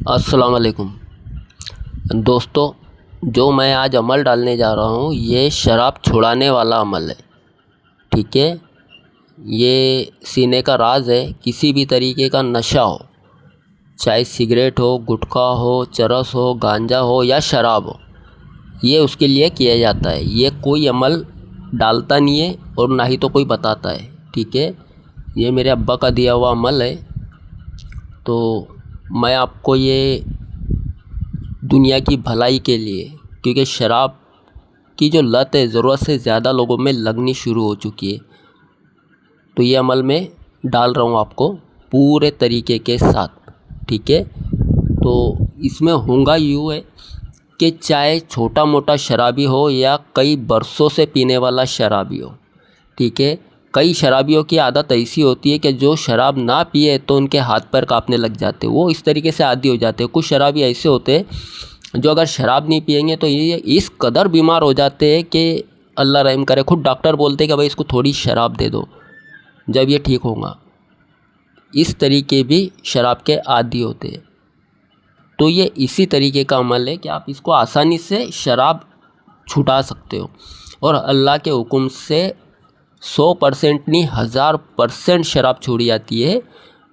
अस्सलाम वालेकुम दोस्तों। जो मैं आज अमल डालने जा रहा हूँ ये शराब छुड़ाने वाला अमल है। ठीक है, ये सीने का राज है। किसी भी तरीके का नशा हो, चाहे सिगरेट हो, गुटखा हो, चरस हो, गांजा हो या शराब हो, ये उसके लिए किया जाता है। ये कोई अमल डालता नहीं है और ना ही तो कोई बताता है। ठीक है, ये मेरे अब्बा का दिया हुआ अमल है। तो मैं आपको ये दुनिया की भलाई के लिए, क्योंकि शराब की जो लत है ज़रूरत से ज़्यादा लोगों में लगनी शुरू हो चुकी है, तो ये अमल मैं डाल रहा हूँ आपको पूरे तरीके के साथ। ठीक है, तो इसमें होगा यूँ है कि चाहे छोटा मोटा शराबी हो या कई बरसों से पीने वाला शराबी हो। ठीक है, कई शराबियों की आदत ऐसी होती है कि जो शराब ना पिए तो उनके हाथ पैर कांपने लग जाते, वो इस तरीके से आदी हो जाते हैं। कुछ शराबी ऐसे होते हैं जो अगर शराब नहीं पिएंगे तो ये इस कदर बीमार हो जाते हैं कि अल्लाह रहम करे। खुद डॉक्टर बोलते हैं कि भाई इसको थोड़ी शराब दे दो, जब ये ठीक होगा। इस तरीके भी शराब के आदी होते हैं। तो ये इसी तरीके का अमल है कि आप इसको आसानी से शराब छुटा सकते हो और अल्लाह के हुक्म से 100% नहीं 1000% शराब छोड़ी जाती है।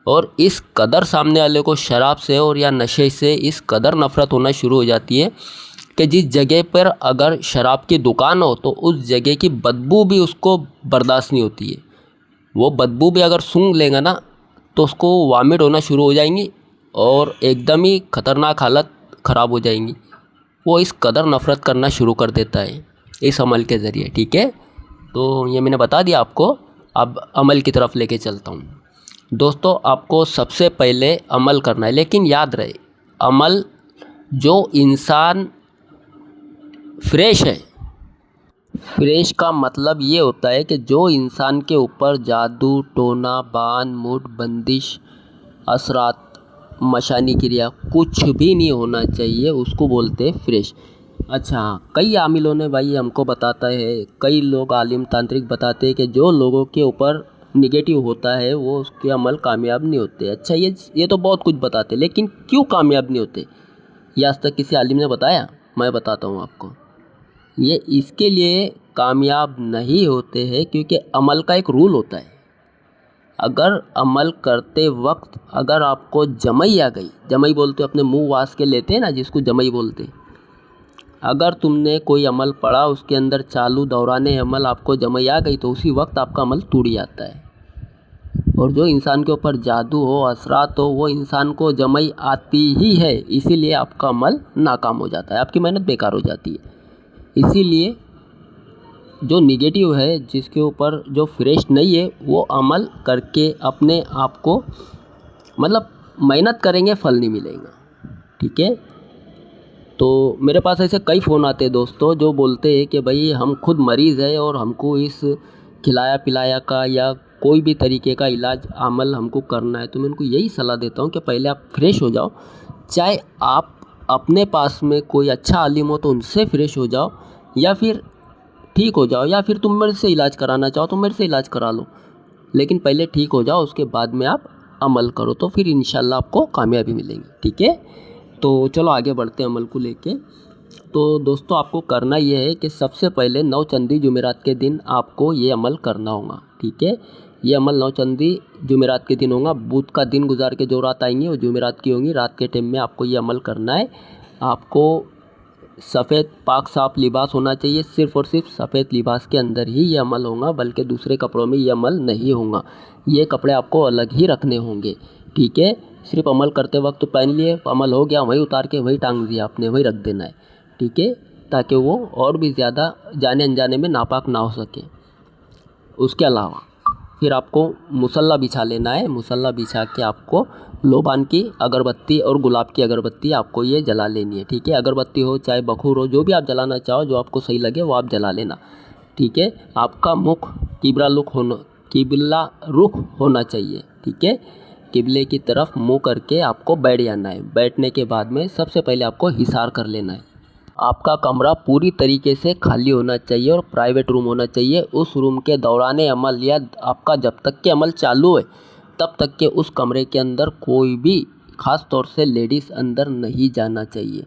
और इस कदर सामने वाले को शराब से और या नशे से इस कदर नफ़रत होना शुरू हो जाती है कि जिस जगह पर अगर शराब की दुकान हो तो उस जगह की बदबू भी उसको बर्दाश्त नहीं होती है। वो बदबू भी अगर सूंघ लेगा ना तो उसको वामिट होना शुरू हो जाएंगी और एकदम ही ख़तरनाक हालत ख़राब हो जाएंगी। वो इस कदर नफ़रत करना शुरू कर देता है इस अमल के ज़रिए। ठीक है, तो ये मैंने बता दिया आपको। अब अमल की तरफ लेके चलता हूँ। दोस्तों, आपको सबसे पहले अमल करना है, लेकिन याद रहे अमल जो इंसान फ्रेश है। फ्रेश का मतलब ये होता है कि जो इंसान के ऊपर जादू टोना बान मुट बंदिश असरात मशानी क्रिया कुछ भी नहीं होना चाहिए, उसको बोलते हैं फ्रेश। अच्छा हाँ, कई आमिलों ने भाई हमको बताता है, कई लोग आलिम तांत्रिक बताते हैं कि जो लोगों के ऊपर निगेटिव होता है वो उसके अमल कामयाब नहीं होते। अच्छा, ये तो बहुत कुछ बताते, लेकिन क्यों कामयाब नहीं होते ये आज तक किसी आलिम ने बताया? मैं बताता हूँ आपको। ये इसके लिए कामयाब नहीं होते हैं क्योंकि अमल का एक रूल होता है। अगर अमल करते वक्त अगर आपको जमई आ गई, जमई बोलते अपने मुंह वास के लेते हैं ना, जिसको जमई बोलते, अगर तुमने कोई अमल पढ़ा उसके अंदर चालू दौराने अमल आपको जमई आ गई तो उसी वक्त आपका अमल टूट जाता है। और जो इंसान के ऊपर जादू हो असरात हो वो इंसान को जमई आती ही है, इसीलिए आपका अमल नाकाम हो जाता है, आपकी मेहनत बेकार हो जाती है। इसीलिए जो निगेटिव है, जिसके ऊपर जो फ्रेश नहीं है, वो अमल करके अपने आप को मतलब मेहनत करेंगे फल नहीं मिलेगा। ठीक है, तो मेरे पास ऐसे कई फ़ोन आते हैं दोस्तों जो बोलते हैं कि भाई हम खुद मरीज़ है और हमको इस खिलाया पिलाया का या कोई भी तरीके का इलाज अमल हमको करना है। तो मैं उनको यही सलाह देता हूँ कि पहले आप फ्रेश हो जाओ। चाहे आप अपने पास में कोई अच्छा आलिम हो तो उनसे फ्रेश हो जाओ, या फिर ठीक हो जाओ, या फिर तुम मेरे से इलाज कराना चाहो तो मेरे से इलाज करा लो। लेकिन पहले ठीक हो जाओ, उसके बाद में आप अमल करो तो फिर इंशाल्लाह आपको कामयाबी मिलेगी। ठीक है, तो चलो आगे बढ़ते हैं अमल को लेके। तो दोस्तों, आपको करना ये है कि सबसे पहले नौचंदी जुमेरात के दिन आपको ये अमल करना होगा। ठीक है, ये अमल नौचंदी जुमेरात के दिन होगा। बुध का दिन गुजार के जो रात आएंगी वो जुमेरात की होंगी। रात के टाइम में आपको ये अमल करना है। आपको सफ़ेद पाक साफ लिबास होना चाहिए। सिर्फ़ और सिर्फ सफ़ेद लिबास के अंदर ही ये अमल होगा, बल्कि दूसरे कपड़ों में ये अमल नहीं होगा। ये कपड़े आपको अलग ही रखने होंगे। ठीक है, सिर्फ अमल करते वक्त पहन लिए, अमल हो गया, वहीं उतार के वहीं टांग दिया आपने, वहीं रख देना है। ठीक है, ताकि वो और भी ज़्यादा जाने अनजाने में नापाक ना हो सके। उसके अलावा फिर आपको मुसल्ला बिछा लेना है। मुसल्ला बिछा के आपको लोबान की अगरबत्ती और गुलाब की अगरबत्ती आपको ये जला लेनी है। ठीक है, अगरबत्ती हो चाहे बखूर हो, जो भी आप जलाना चाहो, जो आपको सही लगे वो आप जला लेना। ठीक है, आपका मुख किबला रुख होना चाहिए। ठीक है, किबले की तरफ मुँह करके आपको बैठ जाना है। बैठने के बाद में सबसे पहले आपको हिसार कर लेना है। आपका कमरा पूरी तरीके से खाली होना चाहिए और प्राइवेट रूम होना चाहिए। उस रूम के दौरान अमल या आपका जब तक के अमल चालू है तब तक के उस कमरे के अंदर कोई भी ख़ास तौर से लेडीज़ अंदर नहीं जाना चाहिए,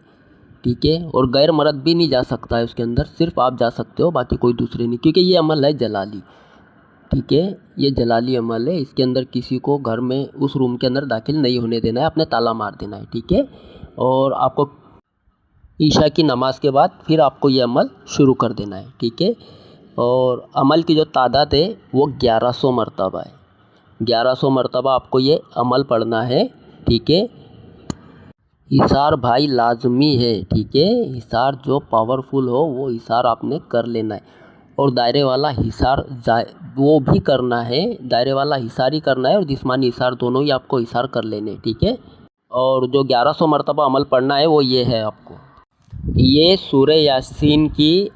ठीक है। और गैर मर्द भी नहीं जा सकता है उसके अंदर, सिर्फ आप जा सकते हो, बाकी कोई दूसरे नहीं, क्योंकि ये अमल है जलाली, ठीक है। ये जलाली अमल है, इसके अंदर किसी को घर में उस रूम के अंदर दाखिल नहीं होने देना है, अपने ताला मार देना है, ठीक है। और आपको ईशा की नमाज़ के बाद फिर आपको ये अमल शुरू कर देना है, ठीक है। और अमल की जो तादाद है वो 1100 मरतबा है, 1100 मरतबा आपको ये अमल पढ़ना है, ठीक है। हिसार भाई लाजमी है, ठीक है। हिसार जो पावरफुल हो वो हिसार आपने कर लेना है। और दायरे वाला हिसार वो भी करना है, दायरे वाला हिसार ही करना है और जिस्मानी हिसार दोनों ही आपको हिसार कर लेने, ठीक है। और जो 1100 मरतबा अमल पढ़ना है वो ये है आपको, ये सूरह यासीन की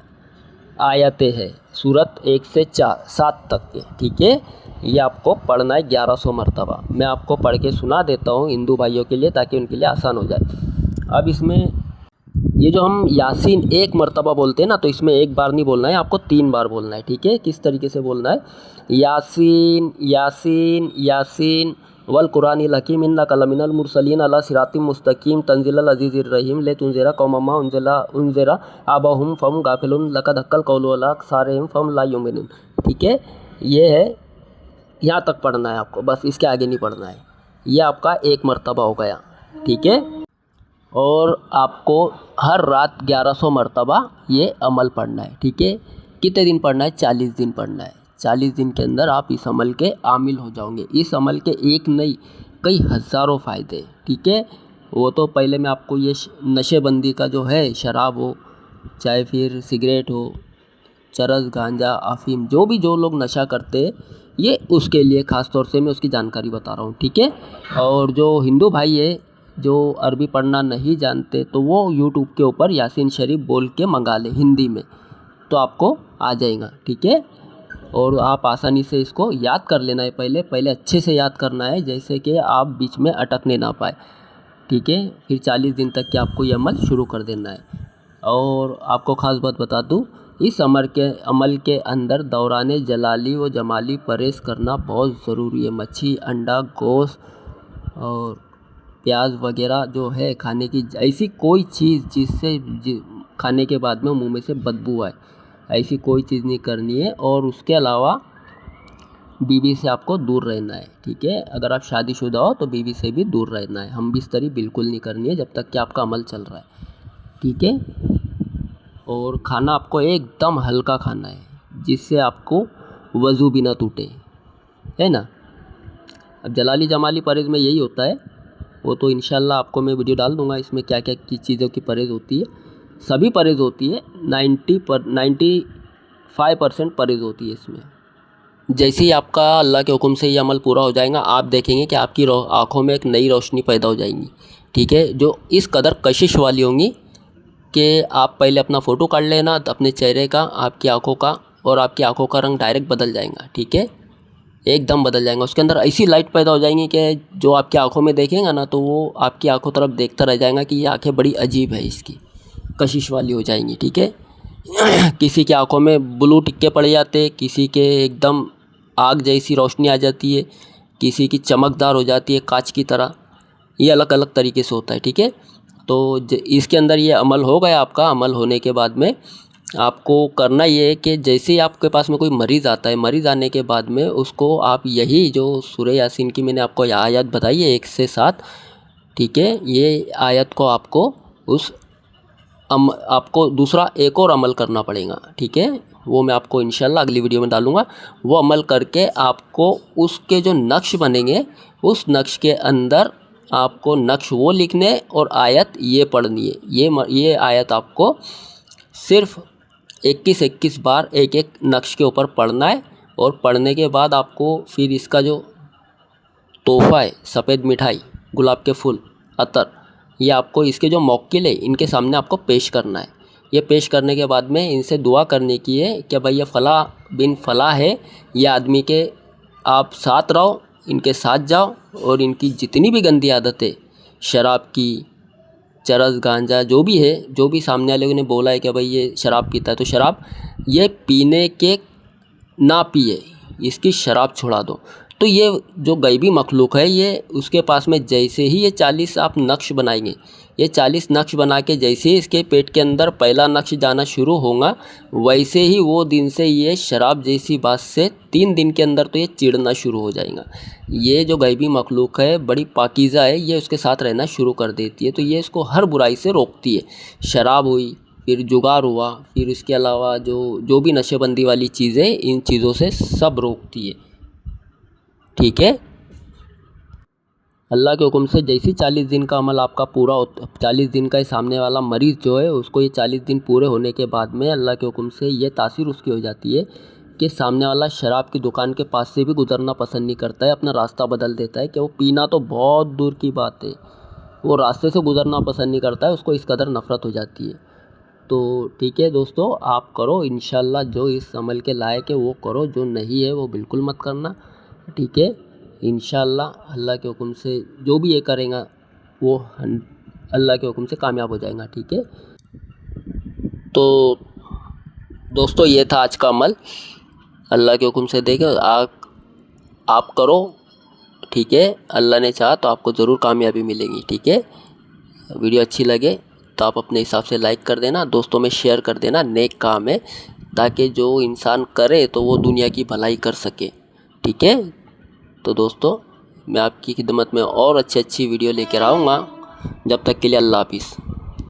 आयतें हैं, सूरत 1 से 7 तक के, ठीक है। ये आपको पढ़ना है 1100 मरतबा। मैं आपको पढ़ के सुना देता हूँ हिंदू भाइयों के लिए, ताकि उनके लिए आसान हो जाए। अब इसमें ये जो हम यासीन 1 मरतबा बोलते हैं ना, तो इसमें 1 बार नहीं बोलना है, आपको 3 बार बोलना है, ठीक है। किस तरीके से बोलना है, यासीन यासीन यासीन वल कुरानिल हकीम इन्नका लमिनल मुरसलीन अला सिरातिम मुस्तकीम तंजिलल अजीजिर रहीम ले तुनज़िरा कौममा उनज़िरा आबाहुम फम गाफिलुन लक़द हक्कल कौलु अला अक्सारिहिम फम ला युमिनून, ठीक है। ये है, यहाँ तक पढ़ना है आपको, बस इसके आगे नहीं पढ़ना है। ये आपका 1 मरतबा हो गया, ठीक है। और आपको हर रात 1100 मरतबा ये अमल पढ़ना है, ठीक है। कितने दिन पढ़ना है, 40 दिन पढ़ना है। 40 दिन के अंदर आप इस अमल के आमिल हो जाओगे। इस अमल के एक नहीं कई हज़ारों फ़ायदे, ठीक है। वो तो पहले मैं आपको ये नशेबंदी का जो है, शराब हो चाहे फिर सिगरेट हो, चरस गांजा अफीम, जो लोग नशा करते हैं, ये उसके लिए ख़ास तौर से मैं उसकी जानकारी बता रहा हूँ, ठीक है। और जो हिंदू भाई है जो अरबी पढ़ना नहीं जानते, तो वो यूट्यूब के ऊपर यासीन शरीफ बोल के मंगा ले हिंदी में, तो आपको आ जाएगा, ठीक है। और आप आसानी से इसको याद कर लेना है, पहले अच्छे से याद करना है, जैसे कि आप बीच में अटकने ना पाए, ठीक है। फिर 40 दिन तक के आपको ये अमल शुरू कर देना है। और आपको ख़ास बात बता दूँ, इस अमल के अंदर दौरान जलाली व जमाली परहेज़ करना बहुत ज़रूरी है। मच्छी, अंडा, गोश्त और प्याज वगैरह जो है खाने की, ऐसी कोई चीज़ जिससे खाने के बाद में मुंह में से बदबू आए, ऐसी कोई चीज़ नहीं करनी है। और उसके अलावा बीवी से आपको दूर रहना है, ठीक है। अगर आप शादीशुदा हो तो बीवी से भी दूर रहना है, हम बिस्तरी बिल्कुल नहीं करनी है जब तक कि आपका अमल चल रहा है, ठीक है। और खाना आपको एकदम हल्का खाना है, जिससे आपको वज़ू भी ना टूटे, है ना। अब जलाली जमाली परहेज़ में यही होता है, वो तो इंशाल्लाह आपको मैं वीडियो डाल दूँगा, इसमें क्या क्या किस चीज़ों की परहेज़ होती है। सभी परहेज़ होती है, 95% परहेज़ होती है इसमें। जैसे ही आपका अल्लाह के हुक्म से ये अमल पूरा हो जाएगा, आप देखेंगे कि आपकी आँखों में एक नई रोशनी पैदा हो जाएंगी, ठीक है। जो इस कदर कशिश वाली होंगी कि आप पहले अपना फ़ोटो काट लेना अपने चेहरे का, आपकी आँखों का, और आपकी आँखों का रंग डायरेक्ट बदल जाएगा, ठीक है, एकदम बदल जाएगा। उसके अंदर ऐसी लाइट पैदा हो जाएंगी कि जो आपकी आंखों में देखेगा ना, तो वो आपकी आंखों तरफ देखता रह जाएगा कि ये आंखें बड़ी अजीब है, इसकी कशिश वाली हो जाएंगी, ठीक है। किसी की आंखों में ब्लू टिक्के पड़ जाते, किसी के एकदम आग जैसी रोशनी आ जाती है, किसी की चमकदार हो जाती है कांच की तरह, ये अलग अलग तरीके से होता है, ठीक है। तो इसके अंदर ये अमल हो गया आपका। अमल होने के बाद में आपको करना ये है कि जैसे ही आपके पास में कोई मरीज़ आता है, मरीज़ आने के बाद में उसको आप यही जो सूरह यासीन की मैंने आपको आयत बताई है 1 से 7, ठीक है, ये आयत को आपको आपको दूसरा एक और अमल करना पड़ेगा, ठीक है। वो मैं आपको इंशाल्लाह अगली वीडियो में डालूँगा। वो अमल करके आपको उसके जो नक्श बनेंगे, उस नक्श के अंदर आपको नक्श वो लिखने और आयत ये पढ़नी है। ये आयत आपको सिर्फ 21 बार एक एक नक्श के ऊपर पढ़ना है। और पढ़ने के बाद आपको फिर इसका जो तोहफ़ा है, सफ़ेद मिठाई, गुलाब के फूल, अतर, ये आपको इसके जो मौक्किल है इनके सामने आपको पेश करना है। ये पेश करने के बाद में इनसे दुआ करने की है कि भाई ये फ़ला बिन फ़ला है, ये आदमी के आप साथ रहो, इनके साथ जाओ, और इनकी जितनी भी गंदी आदतें, शराब की, चरस गांजा, जो भी है, जो भी सामने वाले ने बोला है कि भाई ये शराब पीता है, तो शराब ये पीने के ना पिए, इसकी शराब छुड़ा दो। तो ये जो गैबी मखलूक है, ये उसके पास में जैसे ही ये 40 आप नक्श बनाएंगे, ये 40 नक्श बना के जैसे ही इसके पेट के अंदर पहला नक्श जाना शुरू होगा, वैसे ही वो दिन से ये शराब जैसी बात से 3 दिन के अंदर तो ये चिढ़ना शुरू हो जाएगा। ये जो गैबी मखलूक है बड़ी पाकीज़ा है, ये उसके साथ रहना शुरू कर देती है। तो ये इसको हर बुराई से रोकती है। शराब हुई, फिर जुगार हुआ, फिर इसके अलावा जो भी नशेबंदी वाली चीज़ें, इन चीज़ों से सब रोकती है। ठीक है। अल्लाह के हुक्म से जैसे 40 दिन का अमल आपका पूरा होता, 40 दिन का सामने वाला मरीज़ जो है उसको ये 40 दिन पूरे होने के बाद में अल्लाह के हुक्म से ये तासीर उसकी हो जाती है कि सामने वाला शराब की दुकान के पास से भी गुजरना पसंद नहीं करता है, अपना रास्ता बदल देता है। कि वो पीना तो बहुत दूर की बात है, वो रास्ते से गुजरना पसंद नहीं करता है, उसको इस कदर नफ़रत हो जाती है। तो ठीक है दोस्तों, आप करो इंशाल्लाह, जो इस अमल के लायक है वो करो, जो नहीं है वो बिल्कुल मत करना। ठीक है। इंशाल्लाह अल्लाह के हुक्म से जो भी ये करेगा वो अल्लाह के हुक्म से कामयाब हो जाएगा। ठीक है। तो दोस्तों ये था आज का अमल, अल्लाह के हुक्म से देखो आप करो। ठीक है। अल्लाह ने चाहा तो आपको ज़रूर कामयाबी मिलेगी। ठीक है। वीडियो अच्छी लगे तो आप अपने हिसाब से लाइक कर देना, दोस्तों में शेयर कर देना, नेक काम है, ताकि जो इंसान करे तो वो दुनिया की भलाई कर सके। ठीक है। तो दोस्तों मैं आपकी खिदमत में और अच्छी वीडियो लेकर आऊँगा। जब तक के लिए अल्लाह हाफिज़।